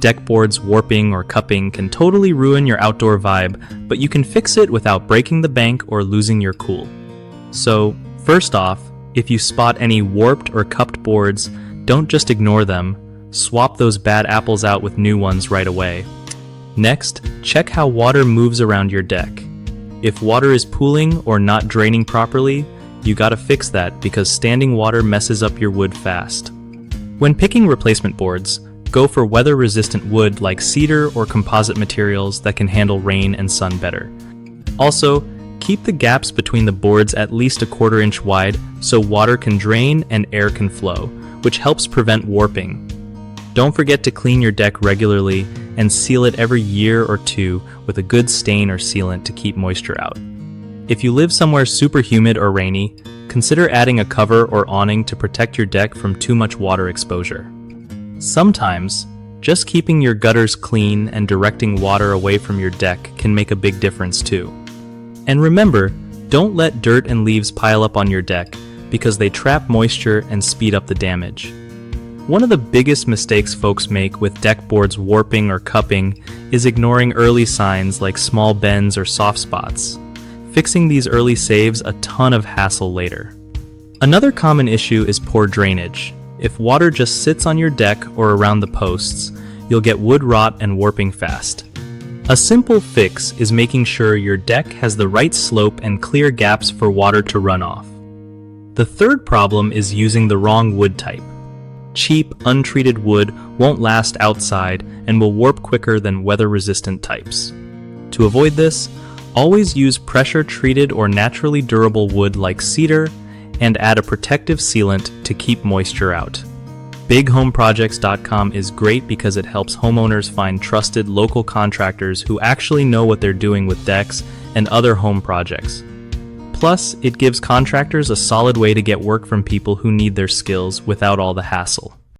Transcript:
deck boards warping or cupping can totally ruin your outdoor vibe, but you can fix it without breaking the bank or losing your cool. So, first off, if you spot any warped or cupped boards, don't just ignore them. Swap those bad apples out with new ones right away. Next, check how water moves around your deck. If water is pooling or not draining properly, you gotta fix that because standing water messes up your wood fast. When picking replacement boards, go for weather-resistant wood like cedar or composite materials that can handle rain and sun better. Also, keep the gaps between the boards at least a 1/4 inch wide so water can drain and air can flow, which helps prevent warping. Don't forget to clean your deck regularly and seal it every year or two with a good stain or sealant to keep moisture out. If you live somewhere super humid or rainy, consider adding a cover or awning to protect your deck from too much water exposure. Sometimes, just keeping your gutters clean and directing water away from your deck can make a big difference too. And remember, don't let dirt and leaves pile up on your deck because they trap moisture and speed up the damage. One of the biggest mistakes folks make with deck boards warping or cupping is ignoring early signs like small bends or soft spots. Fixing these early saves a ton of hassle later. Another common issue is poor drainage. If water just sits on your deck or around the posts, you'll get wood rot and warping fast. A simple fix is making sure your deck has the right slope and clear gaps for water to run off. The third problem is using the wrong wood type. Cheap, untreated wood won't last outside and will warp quicker than weather-resistant types. To avoid this, always use pressure-treated or naturally durable wood like cedar and add a protective sealant to keep moisture out. BigHomeProjects.com is great because it helps homeowners find trusted local contractors who actually know what they're doing with decks and other home projects. Plus, it gives contractors a solid way to get work from people who need their skills without all the hassle.